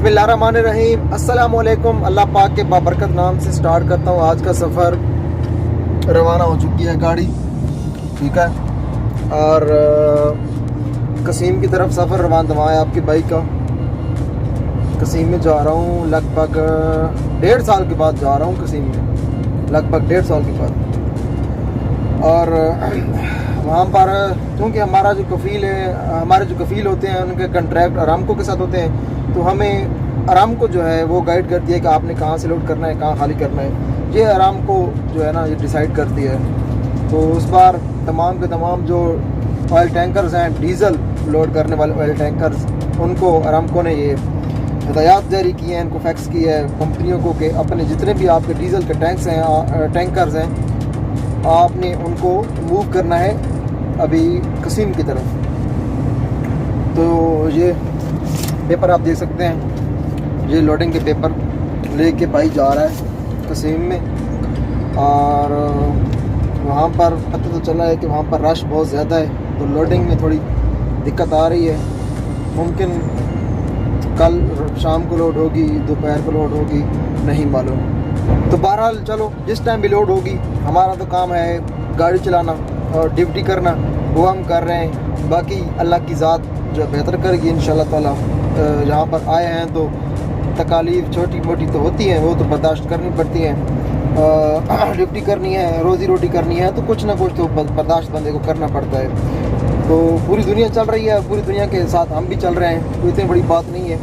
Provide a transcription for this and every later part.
बिस्मिल्लाहिर्रहमानिर्रहीम। अस्सलाम वालेकुम। अल्लाह पाक के बाबरकत नाम से स्टार्ट करता हूँ आज का सफ़र। रवाना हो चुकी है गाड़ी, ठीक है, और कसीम की तरफ सफ़र रवाना है आपकी बाइक का। कसीम में जा रहा हूँ, लगभग 1.5 साल के बाद जा रहा हूँ कसीम में, लगभग 1.5 साल के बाद। और वहाँ पर क्योंकि हमारा जो कफ़ील है, हमारे जो कफ़ील होते हैं उनके कंट्रैक्ट अरामको के साथ होते हैं, तो हमें अरामको जो है वो गाइड करती है कि आपने कहाँ से लोड करना है, कहाँ खाली करना है। ये अरामको जो है ना ये डिसाइड करती है। तो उस बार तमाम के तमाम जो ऑयल टैंकर्स हैं, डीज़ल लोड करने वाले ऑयल टैंकर्स, उनको अरामको ने ये हिदायत जारी की है, इनको फैक्स की है कंपनियों को कि अपने जितने भी आपके डीज़ल के टैंकर्स हैं आपने उनको मूव करना है अभी कसीम की तरफ। तो ये पेपर आप देख सकते हैं, ये लोडिंग के पेपर लेके भाई जा रहा है कसीम में। और वहाँ पर पता तो चला है कि वहाँ पर रश बहुत ज़्यादा है, तो लोडिंग में थोड़ी दिक्कत आ रही है। मुमकिन कल शाम को लोड होगी, दोपहर को लोड होगी, नहीं मालूम। तो बहरहाल चलो, जिस टाइम भी लोड होगी, हमारा तो काम है गाड़ी चलाना और ड्यूटी करना, वो हम कर रहे हैं। बाकी अल्लाह की ज़ात जो बेहतर करेगी इंशाल्लाह ताला। यहाँ पर आए हैं तो तकालीफ छोटी मोटी तो होती हैं, वो तो बर्दाश्त करनी पड़ती हैं। ड्यूटी करनी है, रोज़ी रोटी करनी है, तो कुछ ना कुछ तो बर्दाश्त बंदे को करना पड़ता है। तो पूरी दुनिया चल रही है, पूरी दुनिया के साथ हम भी चल रहे हैं, कोई इतनी बड़ी बात नहीं है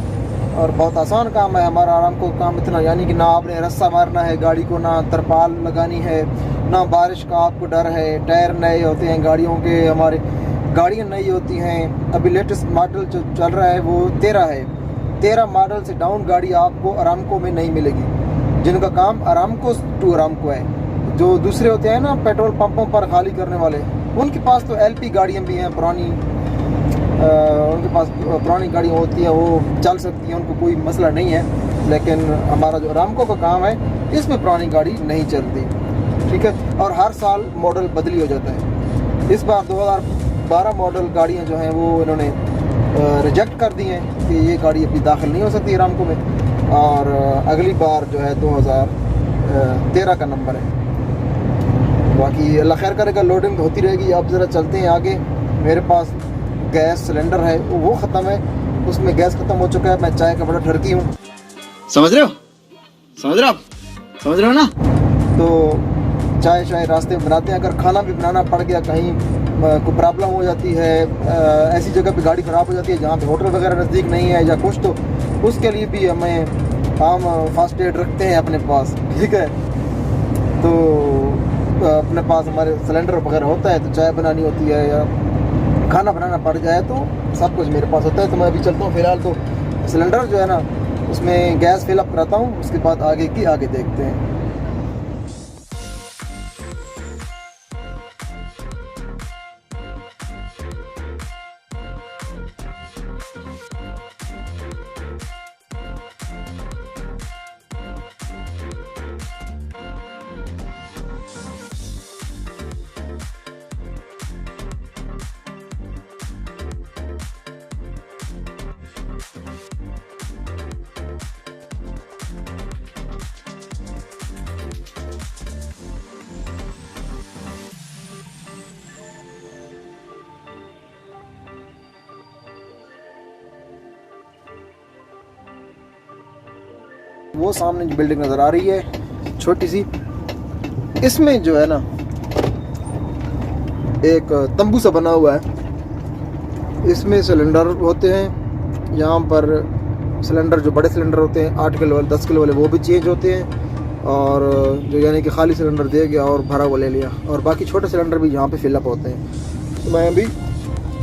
और बहुत आसान काम है हमारा। अरामको काम इतना, यानी कि ना आपने रस्सा मारना है गाड़ी को, ना तरपाल लगानी है, ना बारिश का आपको डर है। टायर नए होते हैं गाड़ियों के, हमारे गाड़ियाँ नई होती हैं। अभी लेटेस्ट मॉडल जो चल रहा है वो 13 है। 13 मॉडल से डाउन गाड़ी आपको अरामको में नहीं मिलेगी, जिनका काम अरामको टू अरामको है। जो दूसरे होते हैं ना पेट्रोल पंपों पर खाली करने वाले, उनके पास तो LP गाड़ियाँ भी हैं पुरानी, उनके पास पुरानी गाड़ियाँ होती हैं, वो चल सकती हैं, उनको कोई मसला नहीं है। लेकिन हमारा जो अरामको का काम है, इसमें पुरानी गाड़ी नहीं चलती, ठीक है। और हर साल मॉडल बदली हो जाता है। इस बार 2012 मॉडल गाड़ियाँ जो हैं वो इन्होंने रिजेक्ट कर दी हैं कि ये गाड़ी अभी दाखिल नहीं हो सकती अरामको में। और अगली बार जो है 2013 का नंबर है। बाकी अल्लाह खैर करेगा, लोडिंग तो होती रहेगी। अब ज़रा चलते हैं आगे। मेरे पास गैस सिलेंडर है वो ख़त्म है, उसमें गैस ख़त्म हो चुका है। मैं चाय का बड़ा ठरकी हूँ, समझ रहे हो ना। तो चाय रास्ते में बनाते हैं। अगर खाना भी बनाना पड़ गया, कहीं कोई प्रॉब्लम हो जाती है, ऐसी जगह पे गाड़ी ख़राब हो जाती है जहाँ पे होटल वगैरह नज़दीक नहीं है या कुछ, तो उसके लिए भी हम फास्ट एड रखते हैं अपने पास, ठीक है। तो अपने पास हमारे सिलेंडर वगैरह होता है, तो चाय बनानी होती है या खाना बनाना पड़ जाए तो सब कुछ मेरे पास होता है। तो मैं अभी चलता हूँ, फ़िलहाल तो सिलेंडर जो है ना उसमें गैस फिलअप कराता हूँ, उसके बाद आगे देखते हैं। वो सामने जो बिल्डिंग नज़र आ रही है छोटी सी, इसमें जो है ना एक तंबू सा बना हुआ है। इसमें सिलेंडर होते हैं। यहाँ पर सिलेंडर जो बड़े सिलेंडर होते हैं 8 किलो वाले, 10 किलो वाले, वो भी चेंज होते हैं। और जो यानी कि खाली सिलेंडर दे गया और भरा हुआ ले लिया, और बाकी छोटे सिलेंडर भी यहाँ पे फिलअप होते हैं। तो मैं अभी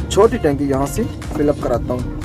छोटी टैंकी यहाँ से फिलअप कराता हूँ।